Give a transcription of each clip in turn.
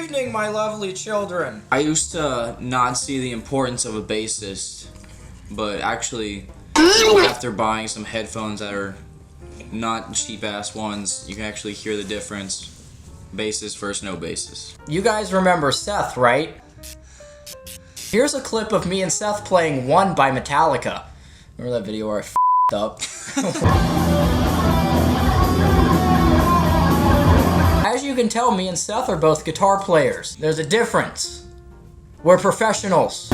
evening, my lovely children. I used to not see the importance of a bassist, but actually, after buying some headphones that are not cheap-ass ones, you can actually hear the difference. Bassist versus no bassist. You guys remember Seth, right? Here's a clip of me and Seth playing One by Metallica. Remember that video where I f***ed up? As you can tell, me and Seth are both guitar players. There's a difference. We're professionals.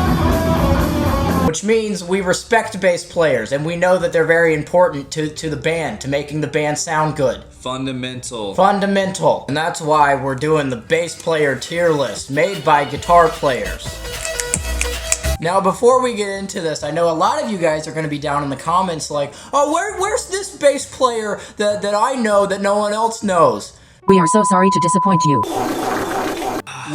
Which means we respect bass players, and we know that they're very important to the band, to making the band sound good. Fundamental. Fundamental. And that's why we're doing the bass player tier list, made by guitar players. Now, before we get into this, I know a lot of you guys are going to be down in the comments like, oh, where's this bass player that I know that no one else knows? We are so sorry to disappoint you.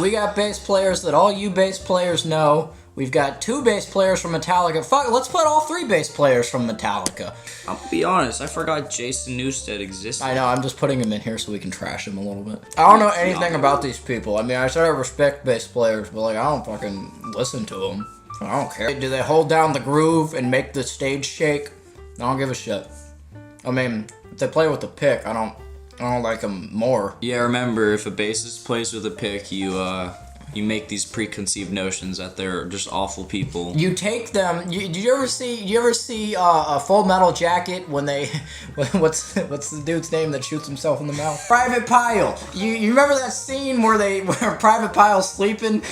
We got bass players that all you bass players know. We've got 2 bass players from Metallica. Fuck, let's put all 3 bass players from Metallica. I'm gonna be honest, I forgot Jason Newstead existed. I know, I'm just putting him in here so we can trash him a little bit. I don't know anything about these people. I mean, I said I respect bass players, but like, I don't fucking listen to them. I don't care. Do they hold down the groove and make the stage shake? I don't give a shit. I mean, if they play with the pick, I don't like them more. Yeah, remember, if a bassist plays with a pick, you make these preconceived notions that they're just awful people. You take them. Did you ever see a Full Metal Jacket when they what's the dude's name that shoots himself in the mouth? Private Pile. You remember that scene where Private Pile's sleeping?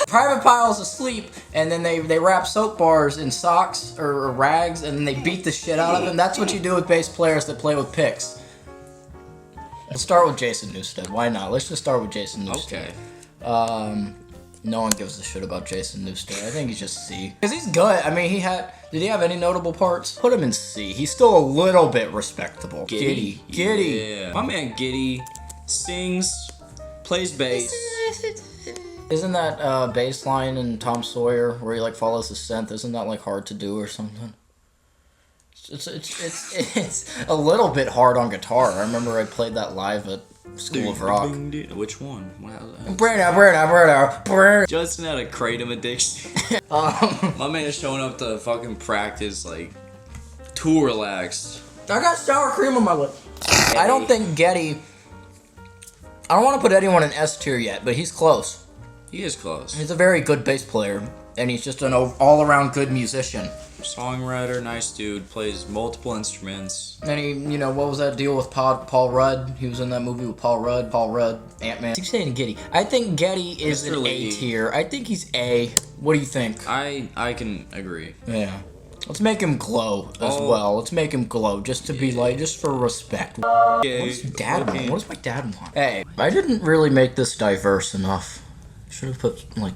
Private Pile's asleep, and then they wrap soap bars in socks or rags, and then they beat the shit out of him. That's what you do with bass players that play with picks. Let's start with Jason Newstead. Why not? Let's just start with Jason Newstead. Okay. No one gives a shit about Jason Newstead. I think he's just C. Because he's good. I mean, did he have any notable parts? Put him in C. He's still a little bit respectable. Giddy. Yeah. My man Giddy sings, plays bass. Isn't that bass line in Tom Sawyer where he like follows the synth? Isn't that like hard to do or something? It's a little bit hard on guitar. I remember I played that live at School of Rock. Which one? Justin had a kratom addiction. My man is showing up to fucking practice like too relaxed. I got sour cream on my lip. I don't think Geddy. I don't want to put anyone in S tier yet, but he's close. He is close. He's a very good bass player, and he's just an all-around good musician. Songwriter, nice dude, plays multiple instruments. And he, what was that deal with Paul Rudd? He was in that movie with Paul Rudd, Ant-Man. I keep saying Geddy. I think Geddy is an A tier. I think he's A. What do you think? I can agree. Yeah. Let's make him glow as well. Let's make him glow just to be like, just for respect. What does Dad want? What does my dad want? Hey, I didn't really make this diverse enough. Should have put, like...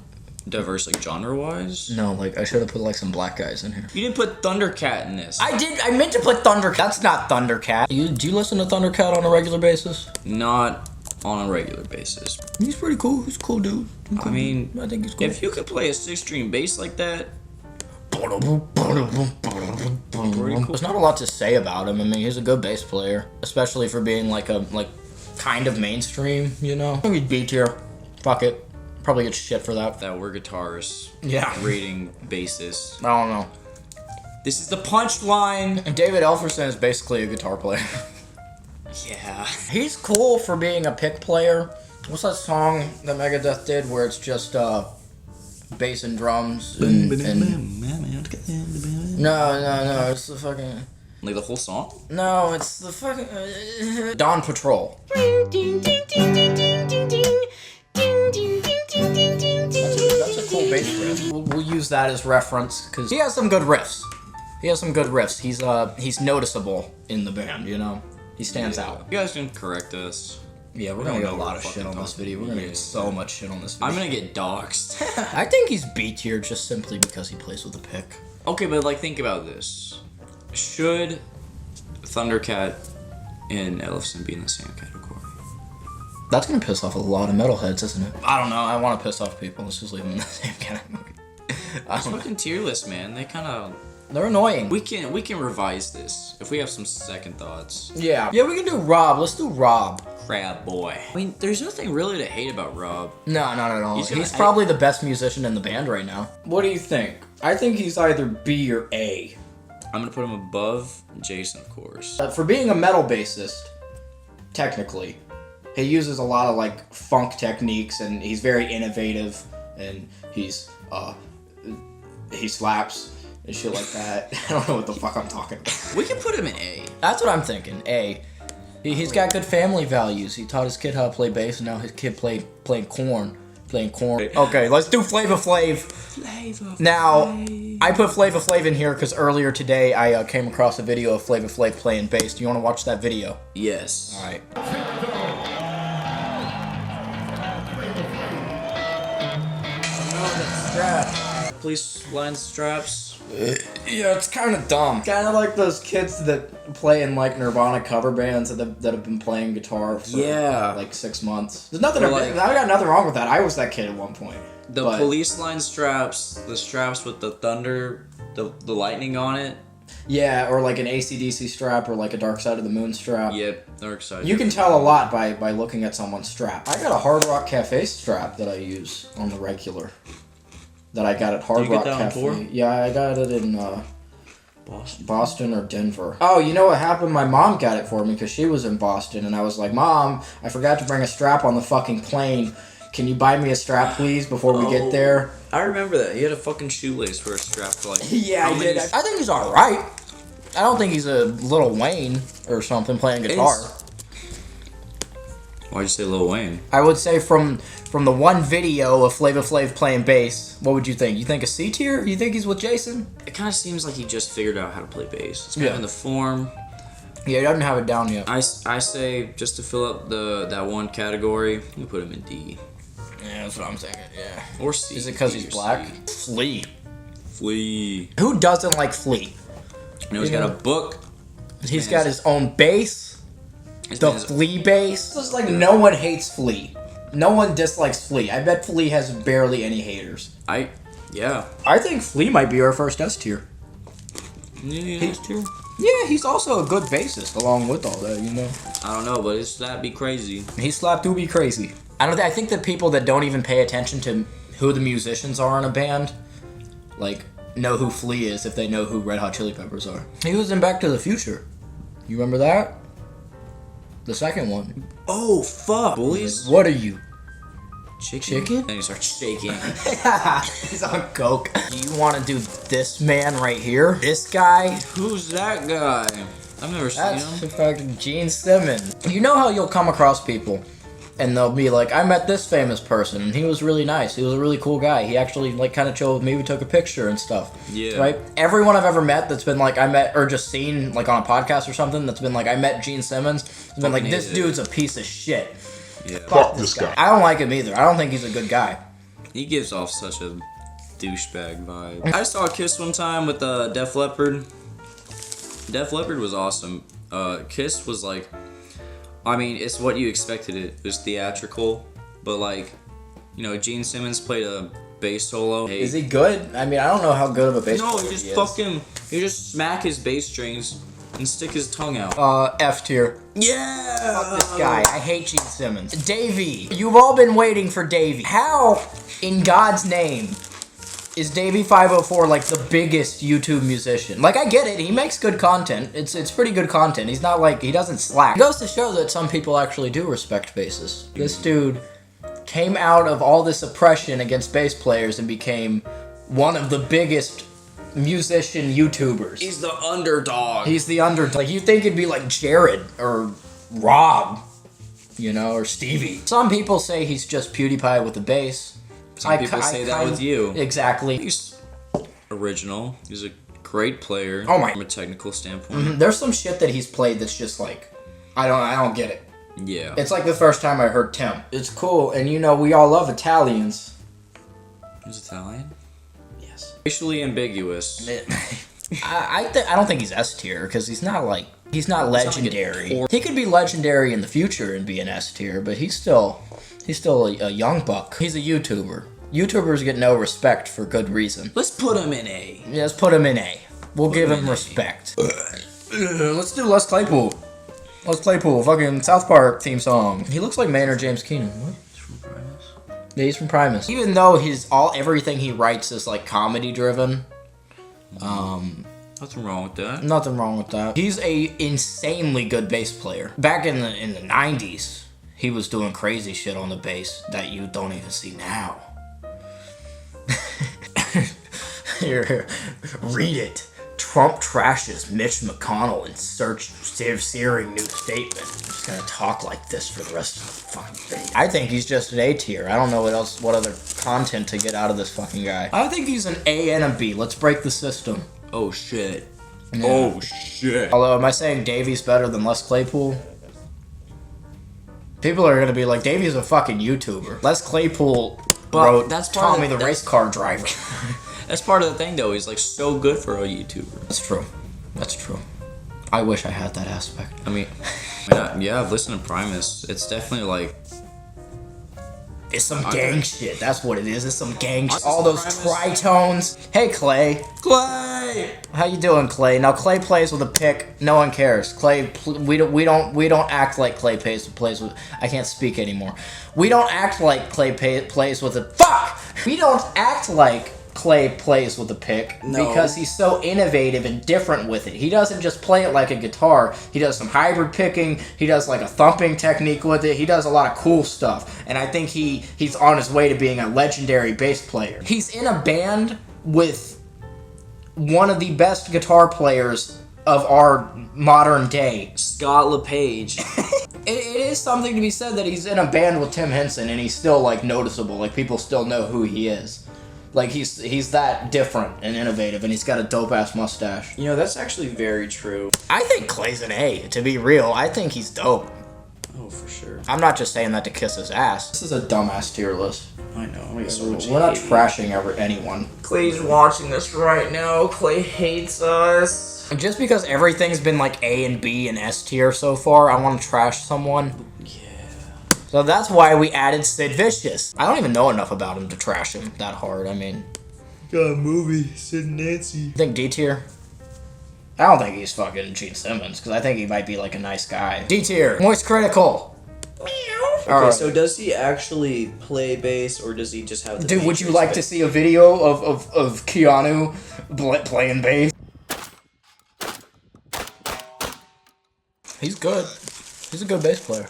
Diverse, like, genre-wise? No, like, I should have put, like, some black guys in here. You didn't put Thundercat in this. I did! I meant to put Thundercat. That's not Thundercat. Do you listen to Thundercat on a regular basis? Not on a regular basis. He's pretty cool. He's a cool dude. I mean, I think he's cool. If you could play a 6-string bass like that... Pretty cool. There's not a lot to say about him. I mean, he's a good bass player. Especially for being, like, kind of mainstream, I think he'd B tier. Fuck it. Probably get shit for that. That we're guitarists. Yeah. Rating bassists. I don't know. This is the punchline. And David Elferson is basically a guitar player. Yeah. He's cool for being a pick player. What's that song that Megadeth did where it's just bass and drums and... No, it's the fucking... Like the whole song? No, it's the fucking... Dawn Patrol. That's a cool bass riff. We'll use that as reference because he has some good riffs. He's noticeable in the band, He stands out. You guys can correct us. Yeah, we're gonna get a lot of shit on this video. We're gonna get so much shit on this video. I'm gonna get doxxed. I think he's B tier just simply because he plays with a pick. Okay, but like think about this. Should Thundercat and Ellefson be in the same category? That's gonna piss off a lot of metalheads, isn't it? I don't know. I want to piss off people. Let's just leave them in the same category. It's fucking tier list, man. They're annoying. We can revise this if we have some second thoughts. Yeah, we can do Rob. Let's do Rob. crab boy. I mean, there's nothing really to hate about Rob. No, not at all. He's probably the best musician in the band right now. What do you think? I think he's either B or A. I'm gonna put him above Jason, of course. For being a metal bassist, technically, he uses a lot of like funk techniques, and he's very innovative, and he slaps and shit like that. I don't know what the fuck I'm talking about. We can put him in A. That's what I'm thinking. A. He's got good family values. He taught his kid how to play bass, and now his kid playing corn. Okay, let's do Flavor Flav. Now, I put Flavor Flav in here because earlier today I came across a video of Flavor Flav playing bass. Do you want to watch that video? Yes. All right. Police line straps. Yeah, it's kind of dumb. Kind of like those kids that play in like Nirvana cover bands that have been playing guitar for like 6 months. There's nothing. I got nothing wrong with that. I was that kid at one point. The police line straps, the straps with the thunder, the lightning on it. Yeah, or like an AC/DC strap, or like a Dark Side of the Moon strap. Yep, Dark Side. You can tell a lot by looking at someone's strap. I got a Hard Rock Cafe strap that I use on the regular. That I got at Hard Rock Cafe. Yeah, I got it in Boston or Denver. Oh, you know what happened? My mom got it for me because she was in Boston, and I was like, Mom, I forgot to bring a strap on the fucking plane. Can you buy me a strap, please, before we get there? I remember that. He had a fucking shoelace for a strap for like... Yeah, I did. I think he's alright. I don't think he's a Lil Wayne or something playing guitar. Why'd you say Lil Wayne? I would say from the one video of Flavor Flav playing bass, what would you think? You think a C tier? You think he's with Jason? It kind of seems like he just figured out how to play bass. It's kind of in the form. Yeah, he doesn't have it down yet. I say, just to fill up that one category, you put him in D. Yeah, that's what I'm thinking, yeah. Or C. Is it because he's black? C. Flea. Who doesn't like Flea? You know, he's got a book. He's got his own bass. The Flea bass. It's like no one hates Flea. No one dislikes Flea. I bet Flea has barely any haters. Yeah. I think Flea might be our first S tier. S tier? Yeah, he's also a good bassist along with all that, you know. I don't know, but his slap be crazy. His slap do be crazy. I think that people that don't even pay attention to who the musicians are in a band, like, know who Flea is if they know who Red Hot Chili Peppers are. He was in Back to the Future. You remember that? The second one. Oh, fuck. Bullies? What are you? Chicken? And he starts shaking. He's on coke. Do you want to do this man right here? This guy? Who's that guy? I've never seen him. That's fucking Gene Simmons. You know how you'll come across people and they'll be like, I met this famous person and he was really nice. He was a really cool guy. He actually like kind of chilled with me. We took a picture and stuff. Yeah. Right? Everyone I've ever met that's been like, I met, or just seen like on a podcast or something that's been like, I met Gene Simmons. It's been like, this dude's a piece of shit. Yeah. Fuck this guy. I don't like him either. I don't think he's a good guy. He gives off such a douchebag vibe. I saw Kiss one time with Def Leppard. Def Leppard was awesome. Kiss was like, I mean, it's what you expected. It was theatrical, but like, you know, Gene Simmons played a bass solo. Is he good? I mean, I don't know how good of a bass player he is. He just smack his bass strings and stick his tongue out. F tier. Yeah! Fuck this guy. I hate Gene Simmons. Davey. You've all been waiting for Davey. How, in God's name, is Davey 504 like the biggest YouTube musician? Like, I get it. He makes good content. It's pretty good content. He's not like, he doesn't slack. It goes to show that some people actually do respect bassists. This dude came out of all this oppression against bass players and became one of the biggest musician YouTubers. He's the underdog. He's the underdog. Like, you think it'd be like Jared or Rob, you know, or Stevie. Some people say he's just PewDiePie with a bass. Some people say that with you. Exactly. He's original. He's a great player. Oh my. From a technical standpoint. There's some shit that he's played that's just like, I don't get it. Yeah. It's like the first time I heard Tim. It's cool, and you know, we all love Italians. He's Italian? Yes. Racially ambiguous. I don't think he's S tier, because he's not legendary. He could be legendary in the future and be an S tier, but he's still a young buck. He's a YouTuber. YouTubers get no respect for good reason. Let's put him in A. Yeah, let's put him in A. We'll give him respect. Let's do Les Claypool. Les Claypool, fucking South Park theme song. He looks like Maynard James Keenan. What? He's from Primus. Yeah, he's from Primus. Even though everything he writes is like comedy driven. Nothing wrong with that. Nothing wrong with that. He's a insanely good bass player. Back in the 90s, he was doing crazy shit on the bass that you don't even see now. Here, read it. Trump trashes Mitch McConnell in search of searing new statement. I'm just gonna talk like this for the rest of the fucking video. I think he's just an A tier. I don't know what other content to get out of this fucking guy. I think he's an A and a B. Let's break the system. Oh shit. Yeah. Oh shit. Although, am I saying Davy's better than Les Claypool? People are gonna be like, Davy's a fucking YouTuber. Les Claypool wrote Tommy the Race Car Driver. That's part of the thing, though. He's like so good for a YouTuber. That's true. That's true. I wish I had that aspect. I mean, yeah, I've listened to Primus. It's definitely like... It's some gang shit. That's what it is. It's some gang shit. All those tritones. Hey, Clay. Clay! How you doing, Clay? Now, Clay plays with a pick. No one cares. Clay, we don't act like Clay plays with... I can't speak anymore. We don't act like Clay plays with a... Fuck! We don't act like Clay plays with a pick because he's so innovative and different with it. He doesn't just play it like a guitar. He does some hybrid picking. He does like a thumping technique with it. He does a lot of cool stuff. And I think he's on his way to being a legendary bass player. He's in a band with one of the best guitar players of our modern day, Scott Lepage. It is something to be said that he's in a band with Tim Henson and he's still like noticeable. Like people still know who he is. Like, he's that different and innovative, and he's got a dope-ass mustache. You know, that's actually very true. I think Clay's an A, to be real. I think he's dope. Oh, for sure. I'm not just saying that to kiss his ass. This is a dumbass tier list. I know. We're not trashing anyone. Clay's watching this right now. Clay hates us. And just because everything's been, like, A and B and S tier so far, I want to trash someone. Yeah. So that's why we added Sid Vicious. I don't even know enough about him to trash him that hard. I mean... Got a movie, Sid and Nancy. You think D tier? I don't think he's fucking Gene Simmons, because I think he might be like a nice guy. D tier. Moist Critical. Meow. Okay, so does he actually play bass, or does he just have the... Dude, would you like to see a video of Keanu playing bass? He's good. He's a good bass player.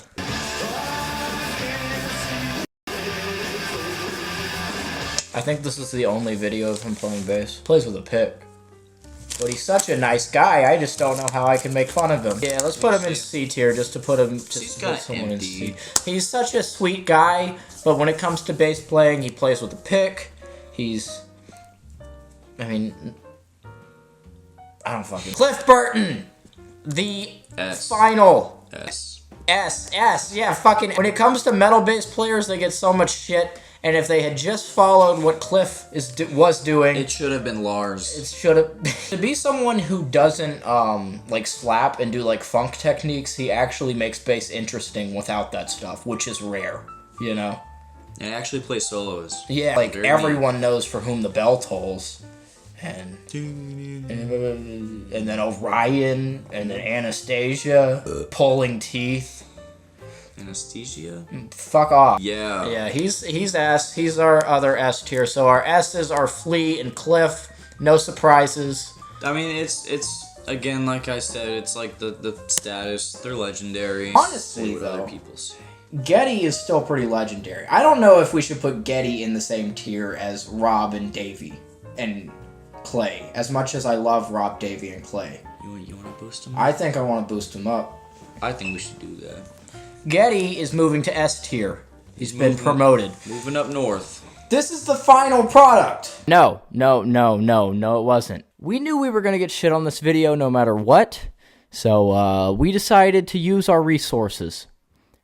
I think this is the only video of him playing bass. Plays with a pick. But he's such a nice guy, I just don't know how I can make fun of him. Yeah, let's put him in C tier just to put him... Just put someone in C. He's such a sweet guy, but when it comes to bass playing, he plays with a pick. He's... I mean... I don't fucking... Cliff Burton! The final... S, yeah, fucking... When it comes to metal bass players, they get so much shit... And if they had just followed what Cliff was doing... It should have been Lars. It should have... To be someone who doesn't, like, slap and do, like, funk techniques, he actually makes bass interesting without that stuff, which is rare, you know? And actually plays solos. Yeah, like, everyone knows for whom the bell tolls. And then Orion, and then Anastasia, Pulling Teeth. Anesthesia? Fuck off. Yeah. Yeah, he's S. He's our other S tier. So our S's are Flea and Cliff. No surprises. I mean, it's again, like I said, it's like the status. They're legendary. Honestly, though, other people say. Getty is still pretty legendary. I don't know if we should put Getty in the same tier as Rob and Davey and Clay. As much as I love Rob, Davey, and Clay. You want to boost him up? I think I want to boost him up. I think we should do that. Getty is moving to S tier. He's been promoted. Moving up north. This is the final product. No, it wasn't. We knew we were going to get shit on this video no matter what. So we decided to use our resources.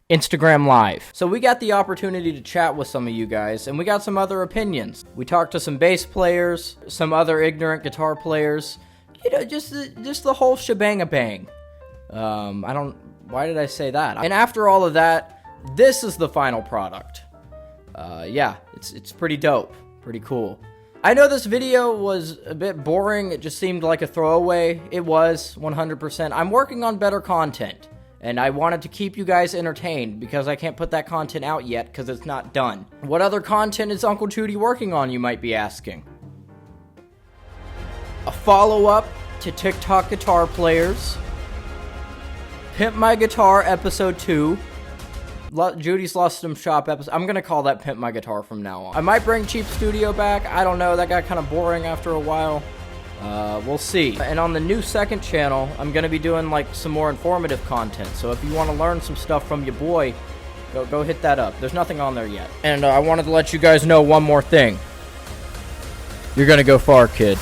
Instagram Live. So we got the opportunity to chat with some of you guys, and we got some other opinions. We talked to some bass players, some other ignorant guitar players. You know, just the whole shebang-a-bang. Why did I say that? And after all of that, this is the final product. Yeah, it's pretty dope. Pretty cool. I know this video was a bit boring. It just seemed like a throwaway. It was, 100%. I'm working on better content. And I wanted to keep you guys entertained because I can't put that content out yet because it's not done. What other content is Uncle Judy working on, you might be asking? A follow-up to TikTok Guitar Players. Pimp My Guitar Episode 2. Judy's Lustom Shop episode. I'm gonna call that Pimp My Guitar from now on. I might bring Cheap Studio back. I don't know. That got kind of boring after a while. We'll see. And on the new second channel, I'm gonna be doing like some more informative content. So if you want to learn some stuff from your boy, go hit that up. There's nothing on there yet. And I wanted to let you guys know one more thing. You're gonna go far, kid.